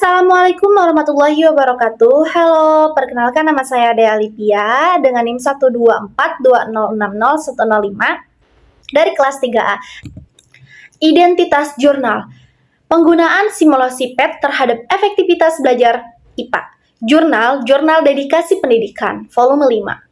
Assalamualaikum warahmatullahi wabarakatuh. Halo, perkenalkan nama saya Dea Lipia dengan NIM 12420601005 dari kelas 3A. Identitas jurnal. Penggunaan simulasi PET terhadap efektivitas belajar IPA. Jurnal Dedikasi Pendidikan, volume 5.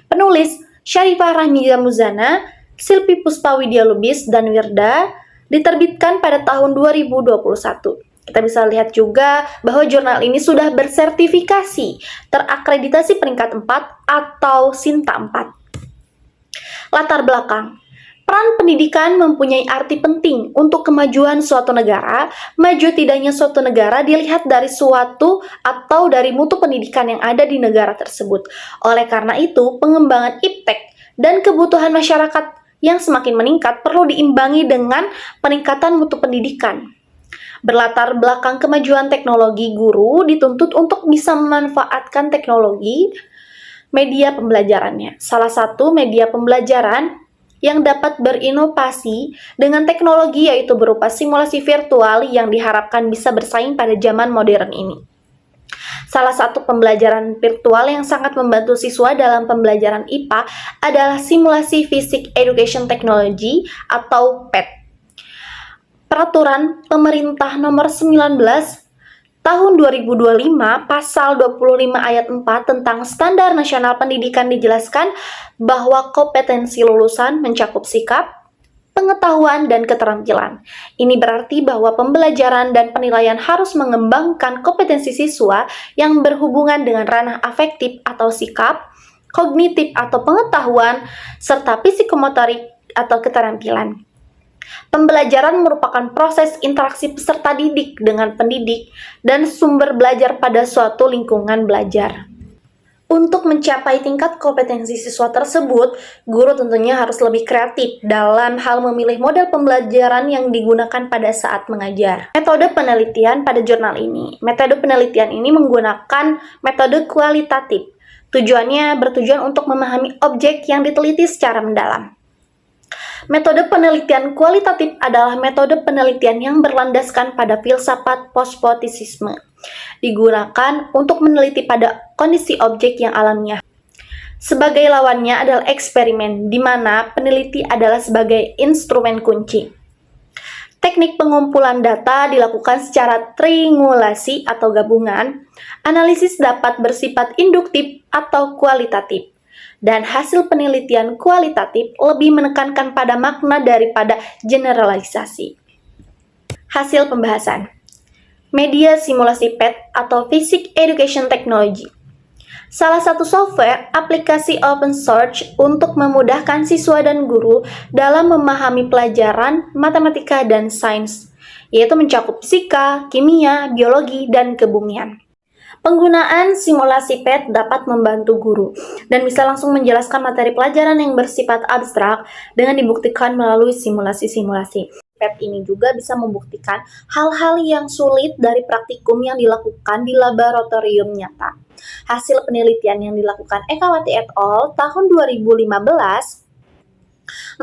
Penulis Syarifah Rahmizah Muzana, Silpi Puspawidya Lubis, dan Wirda, diterbitkan pada tahun 2021. Kita bisa lihat juga bahwa jurnal ini sudah bersertifikasi, terakreditasi peringkat 4 atau Sinta 4. Latar belakang. Peran pendidikan mempunyai arti penting untuk kemajuan suatu negara. Maju tidaknya suatu negara dilihat dari suatu atau dari mutu pendidikan yang ada di negara tersebut. Oleh karena itu, pengembangan iptek dan kebutuhan masyarakat yang semakin meningkat perlu diimbangi dengan peningkatan mutu pendidikan. Berlatar belakang kemajuan teknologi, guru dituntut untuk bisa memanfaatkan teknologi media pembelajarannya. Salah satu media pembelajaran yang dapat berinovasi dengan teknologi yaitu berupa simulasi virtual yang diharapkan bisa bersaing pada zaman modern ini. Salah satu pembelajaran virtual yang sangat membantu siswa dalam pembelajaran IPA adalah simulasi Physics Education Technology atau PET. Peraturan Pemerintah Nomor 19 Tahun 2025 Pasal 25 Ayat 4 tentang Standar Nasional Pendidikan dijelaskan bahwa kompetensi lulusan mencakup sikap, pengetahuan, dan keterampilan. Ini berarti bahwa pembelajaran dan penilaian harus mengembangkan kompetensi siswa yang berhubungan dengan ranah afektif atau sikap, kognitif atau pengetahuan, serta psikomotorik atau keterampilan. Pembelajaran merupakan proses interaksi peserta didik dengan pendidik dan sumber belajar pada suatu lingkungan belajar. Untuk mencapai tingkat kompetensi siswa tersebut, guru tentunya harus lebih kreatif dalam hal memilih model pembelajaran yang digunakan pada saat mengajar. Metode penelitian pada jurnal ini. Metode penelitian ini menggunakan metode kualitatif. Tujuannya bertujuan untuk memahami objek yang diteliti secara mendalam. Metode penelitian kualitatif adalah metode penelitian yang berlandaskan pada filsafat pospositisme. Digunakan untuk meneliti pada kondisi objek yang alamiah. Sebagai lawannya adalah eksperimen, di mana peneliti adalah sebagai instrumen kunci. Teknik pengumpulan data dilakukan secara triangulasi atau gabungan. Analisis dapat bersifat induktif atau kualitatif. Dan hasil penelitian kualitatif lebih menekankan pada makna daripada generalisasi. Hasil pembahasan. Media simulasi PET atau Physics Education Technology. Salah satu software aplikasi open source untuk memudahkan siswa dan guru dalam memahami pelajaran matematika dan sains, yaitu mencakup fisika, kimia, biologi, dan kebumian. Penggunaan simulasi PET dapat membantu guru dan bisa langsung menjelaskan materi pelajaran yang bersifat abstrak dengan dibuktikan melalui simulasi-simulasi. PET ini juga bisa membuktikan hal-hal yang sulit dari praktikum yang dilakukan di laboratorium nyata. Hasil penelitian yang dilakukan Ekawati et al. Tahun 2015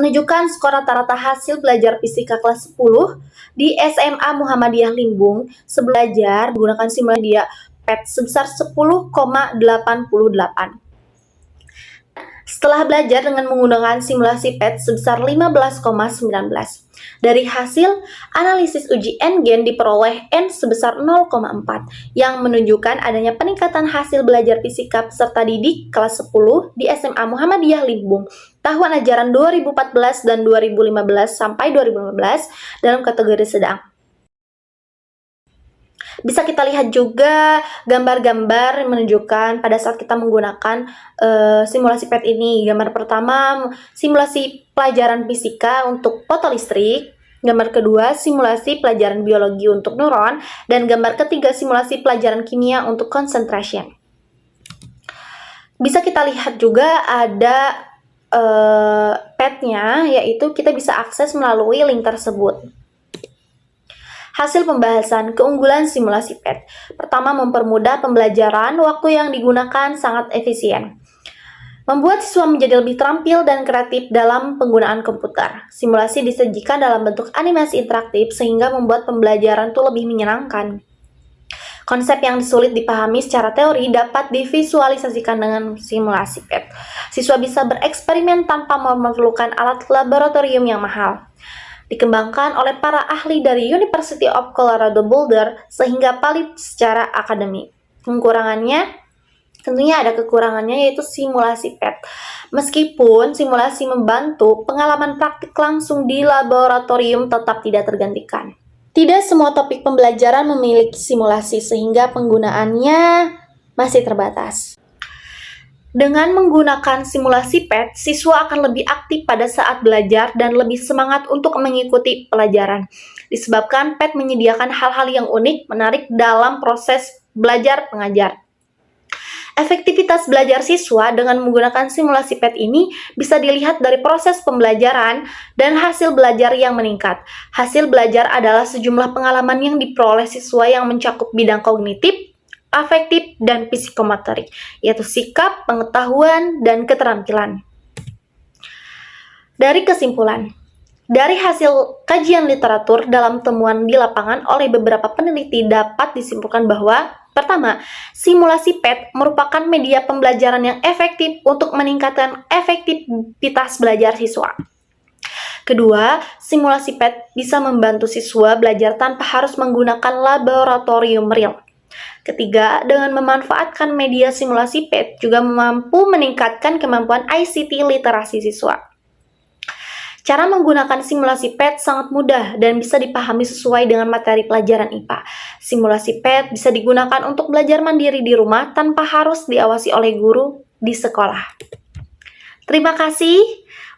menunjukkan skor rata-rata hasil belajar fisika kelas 10 di SMA Muhammadiyah Limbung sebelajar menggunakan simulasi PET sebesar 10,88. Setelah belajar dengan menggunakan simulasi PET sebesar 15,19. Dari hasil analisis uji N-gen diperoleh N sebesar 0,4 yang menunjukkan adanya peningkatan hasil belajar fisika peserta didik kelas 10 di SMA Muhammadiyah Limbung tahun ajaran 2014 dan 2015 sampai 2015 dalam kategori sedang. Bisa kita lihat juga gambar-gambar menunjukkan pada saat kita menggunakan simulasi PET ini. Gambar pertama, simulasi pelajaran fisika untuk fotolistrik. Gambar kedua, simulasi pelajaran biologi untuk neuron. Dan gambar ketiga, simulasi pelajaran kimia untuk concentration. Bisa kita lihat juga ada PET-nya, yaitu kita bisa akses melalui link tersebut. Hasil pembahasan keunggulan simulasi PET. Pertama, mempermudah pembelajaran, waktu yang digunakan sangat efisien. Membuat siswa menjadi lebih terampil dan kreatif dalam penggunaan komputer. Simulasi disajikan dalam bentuk animasi interaktif sehingga membuat pembelajaran itu lebih menyenangkan. Konsep yang sulit dipahami secara teori dapat divisualisasikan dengan simulasi PET. Siswa bisa bereksperimen tanpa memerlukan alat laboratorium yang mahal. Dikembangkan oleh para ahli dari University of Colorado Boulder sehingga valid secara akademik. Kekurangannya, tentunya ada kekurangannya yaitu simulasi PET. Meskipun simulasi membantu, pengalaman praktik langsung di laboratorium tetap tidak tergantikan. Tidak semua topik pembelajaran memiliki simulasi sehingga penggunaannya masih terbatas. Dengan menggunakan simulasi PET, siswa akan lebih aktif pada saat belajar dan lebih semangat untuk mengikuti pelajaran. Disebabkan PET menyediakan hal-hal yang unik, menarik dalam proses belajar mengajar. Efektivitas belajar siswa dengan menggunakan simulasi PET ini bisa dilihat dari proses pembelajaran dan hasil belajar yang meningkat. Hasil belajar adalah sejumlah pengalaman yang diperoleh siswa yang mencakup bidang kognitif, afektif, dan psikomotorik, yaitu sikap, pengetahuan, dan keterampilan. Dari kesimpulan, dari hasil kajian literatur dalam temuan di lapangan oleh beberapa peneliti dapat disimpulkan bahwa pertama, simulasi PET merupakan media pembelajaran yang efektif untuk meningkatkan efektivitas belajar siswa. Kedua, simulasi PET bisa membantu siswa belajar tanpa harus menggunakan laboratorium real. Ketiga, dengan memanfaatkan media simulasi PET juga mampu meningkatkan kemampuan ICT literasi siswa. Cara menggunakan simulasi PET sangat mudah dan bisa dipahami sesuai dengan materi pelajaran IPA. Simulasi PET bisa digunakan untuk belajar mandiri di rumah tanpa harus diawasi oleh guru di sekolah. Terima kasih.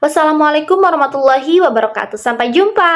Wassalamualaikum warahmatullahi wabarakatuh. Sampai jumpa.